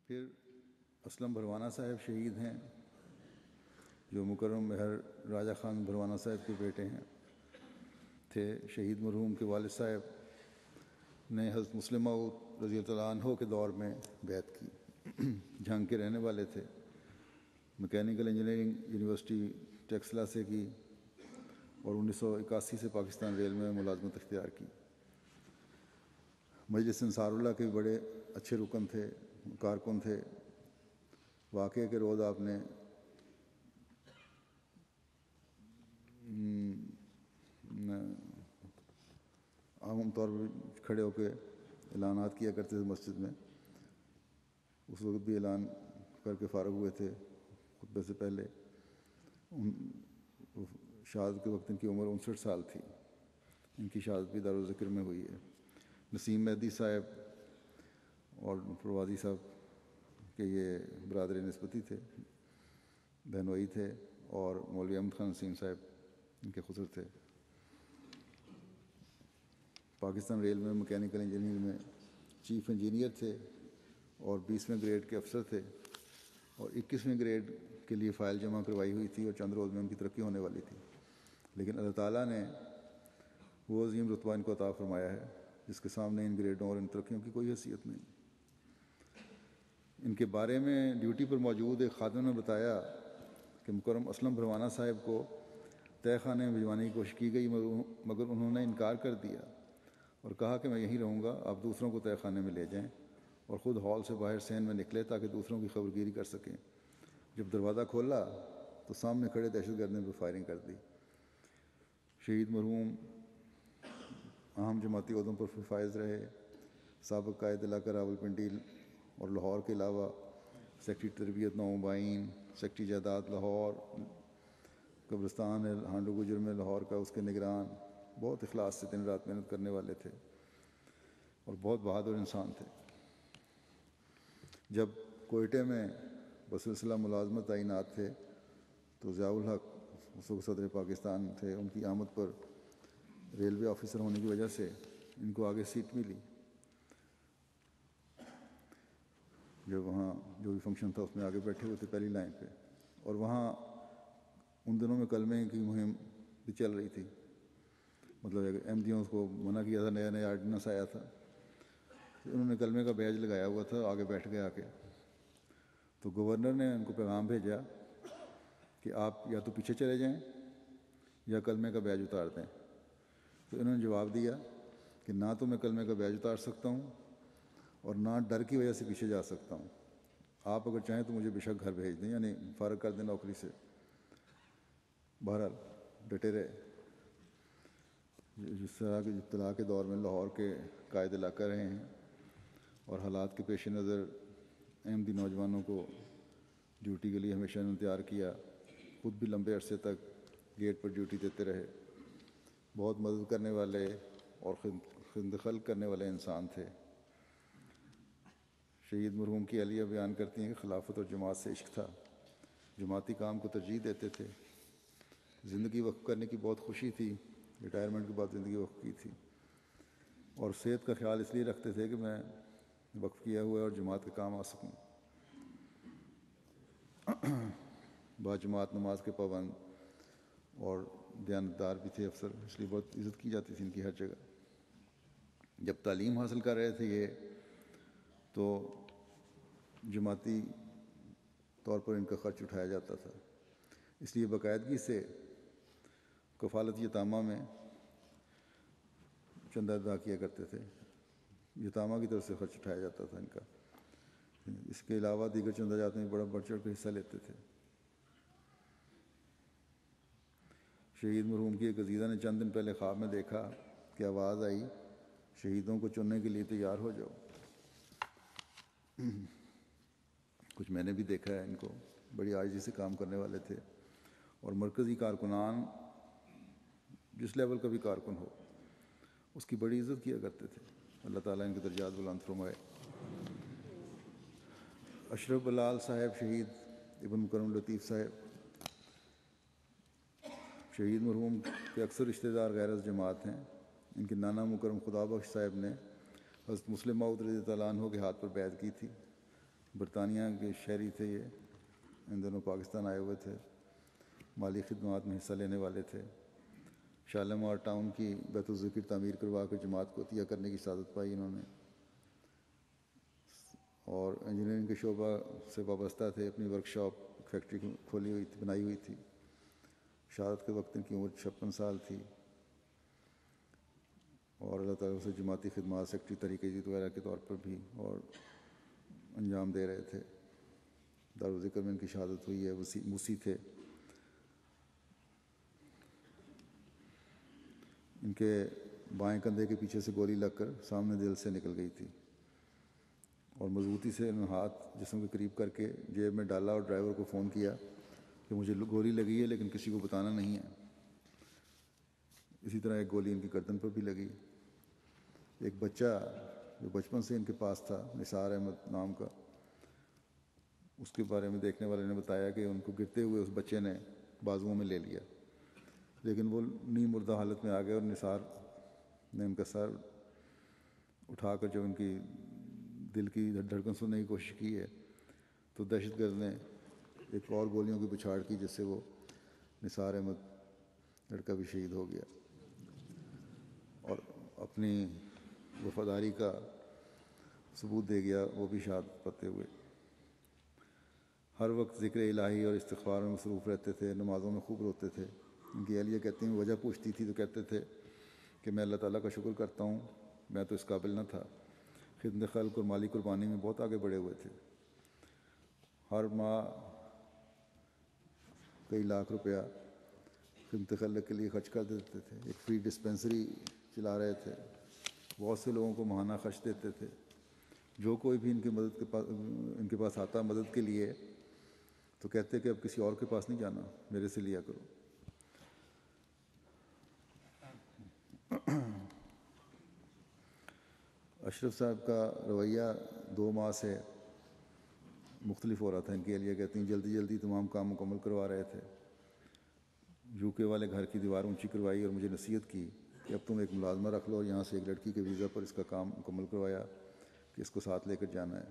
پھر اسلم بھروانہ صاحب شہید ہیں جو مکرم مہر راجہ خان بھروانہ صاحب کے بیٹے ہیں تھے۔ شہید مرحوم کے والد صاحب نے حضرت مسلم موعود رضی اللہ عنہ کے دور میں بیعت کی۔ جھنگ کے رہنے والے تھے۔ میکینیکل انجینئرنگ یونیورسٹی ٹیکسلا سے کی اور 1981 سے پاکستان ریل میں ملازمت اختیار کی۔ مجلس انصار اللہ کے بڑے اچھے رکن تھے، کارکن تھے۔ واقعے کے روز آپ نے عام طور پر کھڑے ہو کے اعلانات کیا کرتے تھے مسجد میں۔ اس وقت بھی اعلان کر کے فارغ ہوئے تھے خطبے سے پہلے۔ شہادت کے وقت ان کی عمر 59 سال تھی۔ ان کی شہادت بھی دارالذکر میں ہوئی ہے۔ نسیم مہدی صاحب اور پروازی صاحب کے یہ برادر نسبتی تھے، بہنوئی تھے، اور مولوی احمد خان نسیم صاحب ان کے خسر تھے۔ پاکستان ریل میں میکینیکل انجینئرنگ میں چیف انجینئر تھے اور 20ویں گریڈ کے افسر تھے، اور 21ویں گریڈ کے لیے فائل جمع کروائی ہوئی تھی اور چند روز میں ان کی ترقی ہونے والی تھی، لیکن اللہ تعالیٰ نے وہ عظیم رتبہ ان کو عطا فرمایا ہے جس کے سامنے ان گریڈوں اور ان ترقیوں کی کوئی حیثیت نہیں۔ ان کے بارے میں ڈیوٹی پر موجود ایک خادم نے بتایا کہ مکرم اسلم بھروانہ صاحب کو تہہ خانے میں بھجوانے کی کوشش کی گئی، مگر انہوں نے انکار کر دیا اور کہا کہ میں یہیں رہوں گا، آپ دوسروں کو تہہ خانے میں لے جائیں، اور خود ہال سے باہر سین میں نکلے تاکہ دوسروں کی خبر گیری کر سکیں۔ جب دروازہ کھولا تو سامنے کھڑے دہشت گرد نے پہ فائرنگ کر دی۔ شہید مرحوم اہم جماعتی عہدوں پر فائز رہے۔ سابق قائد علاقہ راولپنڈی اور لاہور کے علاوہ سیکٹری تربیت نومبائن، سیکٹری جائیداد لاہور، قبرستان ہانڈو گجر میں لاہور کا اس کے نگران، بہت اخلاص سے دن رات محنت کرنے والے تھے اور بہت بہادر انسان تھے۔ جب کوئٹے میں بسلسلہ ملازمت تعینات تھے تو ضیاء الحق اس وقت صدر پاکستان تھے، ان کی آمد پر ریلوے آفیسر ہونے کی وجہ سے ان کو آگے سیٹ ملی۔ جب وہاں جو بھی فنکشن تھا اس میں آگے بیٹھے ہوئے تھے پہلی لائن پہ، اور وہاں ان دنوں میں کلمے کی مہم بھی چل رہی تھی، مطلب احمدیوں کو منع کیا تھا، نیا نیا آرڈیننس آیا تھا، انہوں نے کلمے کا بیج لگایا ہوا تھا، آگے بیٹھ گئے آ کے۔ تو گورنر نے ان کو پیغام بھیجا کہ آپ یا تو پیچھے چلے جائیں یا کلمے کا بیج اتار دیں۔ تو انہوں نے جواب دیا کہ نہ تو میں کلمے کا بیج اتار سکتا ہوں اور نہ ڈر کی وجہ سے پیچھے جا سکتا ہوں، آپ اگر چاہیں تو مجھے بے شک گھر بھیج دیں، یعنی فارغ کر دیں نوکری سے۔ بہرحال ڈٹے رہے۔ جس طرح کے ابتلا کے دور میں لاہور کے قائد علاقہ رہے ہیں اور حالات کے پیش نظر احمدی نوجوانوں کو ڈیوٹی کے لیے ہمیشہ انہوں نے تیار کیا، خود بھی لمبے عرصے تک گیٹ پر ڈیوٹی دیتے رہے۔ بہت مدد کرنے والے اور خلق کرنے والے انسان تھے۔ شہید مرحوم کی اہلیہ بیان کرتی ہیں کہ خلافت اور جماعت سے عشق تھا، جماعتی کام کو ترجیح دیتے تھے، زندگی وقف کرنے کی بہت خوشی تھی، ریٹائرمنٹ کے بعد زندگی وقف کی تھی، اور صحت کا خیال اس لیے رکھتے تھے کہ میں وقف کیا ہوا ہے اور جماعت کے کام آ سکوں۔ با جماعت نماز کے پابند اور دیانتدار بھی تھے افسر، اس لیے بہت عزت کی جاتی تھی ان کی ہر جگہ۔ جب تعلیم حاصل کر رہے تھے یہ تو جماعتی طور پر ان کا خرچ اٹھایا جاتا تھا، اس لیے باقاعدگی سے کفالت یتامہ میں چندہ ادا کیا کرتے تھے، یتامہ کی طرف سے خرچ اٹھایا جاتا تھا ان کا۔ اس کے علاوہ دیگر چندہ جات میں بڑا بڑھ چڑھ کے حصہ لیتے تھے۔ شہید مرحوم کی ایک عزیزہ نے چند دن پہلے خواب میں دیکھا کہ آواز آئی شہیدوں کو چننے کے لیے تیار ہو جاؤ۔ کچھ میں نے بھی دیکھا ہے ان کو، بڑی عاجزی سے کام کرنے والے تھے، اور مرکزی کارکنان جس لیول کا بھی کارکن ہو اس کی بڑی عزت کیا کرتے تھے۔ اللہ تعالیٰ ان کے درجات بلند فرمائے۔ اشرف بلال صاحب شہید ابن مکرم لطیف صاحب، شہید مرحوم کے اکثر رشتہ دار غیر از جماعت ہیں۔ ان کے نانا مکرم خدا بخش صاحب نے حضرت مسلم موعود رضی اللہ عنہ کے ہاتھ پر بیعت کی تھی، برطانیہ کے شہری تھے، یہ ان دنوں پاکستان آئے ہوئے تھے، مالی خدمات میں حصہ لینے والے تھے۔ شالمار ٹاؤن کی بیت الذکر تعمیر کروا کر جماعت کو عطیہ کرنے کی سعادت پائی انہوں نے، اور انجینئرنگ کے شعبہ سے وابستہ تھے، اپنی ورک شاپ فیکٹری کھولی ہوئی تھی، بنائی ہوئی تھی۔ شہادت کے وقت ان کی عمر 56 سال تھی، اور اللہ تعالیٰ سے جماعتی خدمات سیکٹری طریقہ جدید وغیرہ کے طور پر بھی اور انجام دے رہے تھے۔ دارالذکر میں ان کی شہادت ہوئی ہے۔ موسی تھے۔ ان کے بائیں کندھے کے پیچھے سے گولی لگ کر سامنے دل سے نکل گئی تھی، اور مضبوطی سے انہوں نے ہاتھ جسم کے قریب کر کے جیب میں ڈالا اور ڈرائیور کو فون کیا کہ مجھے گولی لگی ہے لیکن کسی کو بتانا نہیں ہے۔ اسی طرح ایک گولی ان کی گردن پر بھی لگی۔ ایک بچہ جو بچپن سے ان کے پاس تھا، نثار احمد نام کا، اس کے بارے میں دیکھنے والے نے بتایا کہ ان کو گرتے ہوئے اس بچے نے بازوؤں میں لے لیا، لیکن وہ نیم مردہ حالت میں آ گئے، اور نثار نے ان کا سر اٹھا کر جب ان کی دل کی دھڑکن سننے کی کوشش کی ہے تو دہشت گرد نے ایک اور گولیوں کی بچھاڑ کی، جس سے وہ نثار احمد لڑکا بھی شہید ہو گیا، اور اپنی وفاداری کا ثبوت دے گیا وہ بھی شہادت پاتے ہوئے۔ ہر وقت ذکر الہی اور استغفار میں مصروف رہتے تھے، نمازوں میں خوب روتے تھے۔ ان کی اہلیہ کہتی ہیں وجہ پوچھتی تھی تو کہتے تھے کہ میں اللہ تعالیٰ کا شکر کرتا ہوں، میں تو اس قابل نہ تھا۔ خدمت خلق اور مالی قربانی میں بہت آگے بڑھے ہوئے تھے۔ ہر ماہ کئی لاکھ روپیہ خدمت خلق کے لیے خرچ کر دیتے تھے۔ ایک فری ڈسپینسری چلا رہے تھے، بہت سے لوگوں کو ماہانہ خرچ دیتے تھے۔ جو کوئی بھی ان کے پاس آتا مدد کے لیے تو کہتے کہ اب کسی اور کے پاس نہیں جانا، میرے سے لیا کرو۔ اشرف صاحب کا رویہ 2 ماہ سے مختلف ہو رہا تھا۔ ان کی اہلیہ کہتی ہیں جلدی جلدی تمام کام مکمل کروا رہے تھے۔ UK والے گھر کی دیوار اونچی کروائی اور مجھے نصیحت کی کہ اب تم ایک ملازمہ رکھ لو، اور یہاں سے ایک لڑکی کے ویزا پر اس کا کام مکمل کروایا کہ اس کو ساتھ لے کر جانا ہے۔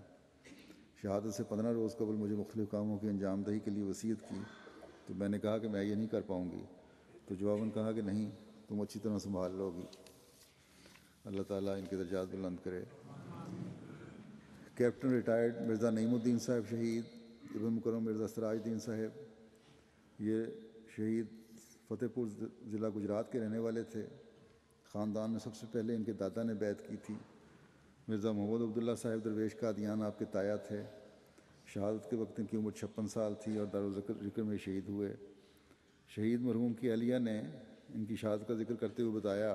شہادت سے 15 روز قبل مجھے مختلف کاموں کی انجام دہی کے لیے وصیت کی تو میں نے کہا کہ میں یہ نہیں کر پاؤں گی، تو جواباً کہا کہ نہیں، تم اچھی طرح سنبھال لو گی۔ اللہ تعالیٰ ان کے درجات بلند کرے۔ کیپٹن ریٹائرڈ مرزا نعیم الدین صاحب شہید، ابن مکرم مرزا سراج الدین صاحب، یہ شہید فتح پور ضلع گجرات کے رہنے والے تھے۔ خاندان میں سب سے پہلے ان کے دادا نے بیعت کی تھی۔ مرزا محمد عبداللہ صاحب درویش قادیان آپ کے تایا تھے۔ شہادت کے وقت ان کی عمر 56 سال تھی اور دارالذکر میں شہید ہوئے۔ شہید مرحوم کی اہلیہ نے ان کی شہادت کا ذکر کرتے ہوئے بتایا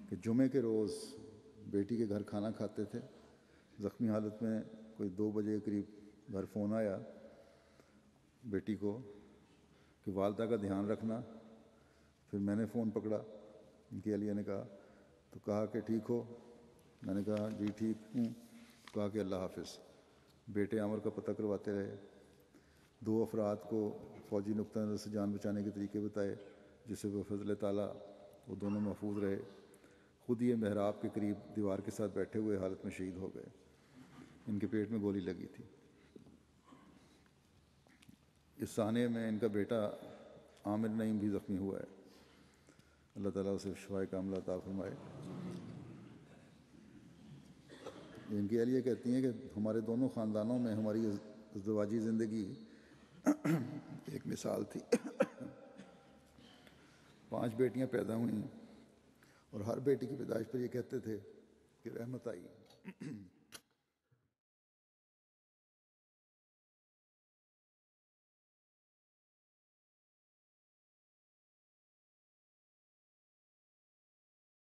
کہ جمعے کے روز بیٹی کے گھر کھانا کھاتے تھے۔ زخمی حالت میں کوئی 2 بجے قریب گھر فون آیا بیٹی کو کہ والدہ کا دھیان رکھنا۔ پھر میں نے فون پکڑا، ان کی اہلیہ نے کہا، تو کہا کہ ٹھیک ہو؟ میں نے کہا جی ٹھیک ہوں۔ کہا کہ اللہ حافظ۔ بیٹے عمر کا پتہ کرواتے رہے۔ 2 افراد کو فوجی نقطہ نظر سے جان بچانے کے طریقے بتائے، جس سے بفضل تعالیٰ وہ دونوں محفوظ رہے۔ خود یہ محراب کے قریب دیوار کے ساتھ بیٹھے ہوئے حالت میں شہید ہو گئے۔ ان کے پیٹ میں گولی لگی تھی۔ اس سانحے میں ان کا بیٹا عامر نعیم بھی زخمی ہوا ہے۔ اللہ تعالیٰ اسے شفائے کاملہ عطا فرمائے۔ ان کی اہلیہ کہتی ہیں کہ ہمارے دونوں خاندانوں میں ہماری ازدواجی زندگی ایک مثال تھی۔ 5 بیٹیاں پیدا ہوئیں اور ہر بیٹی کی پیدائش پر یہ کہتے تھے کہ رحمت آئی۔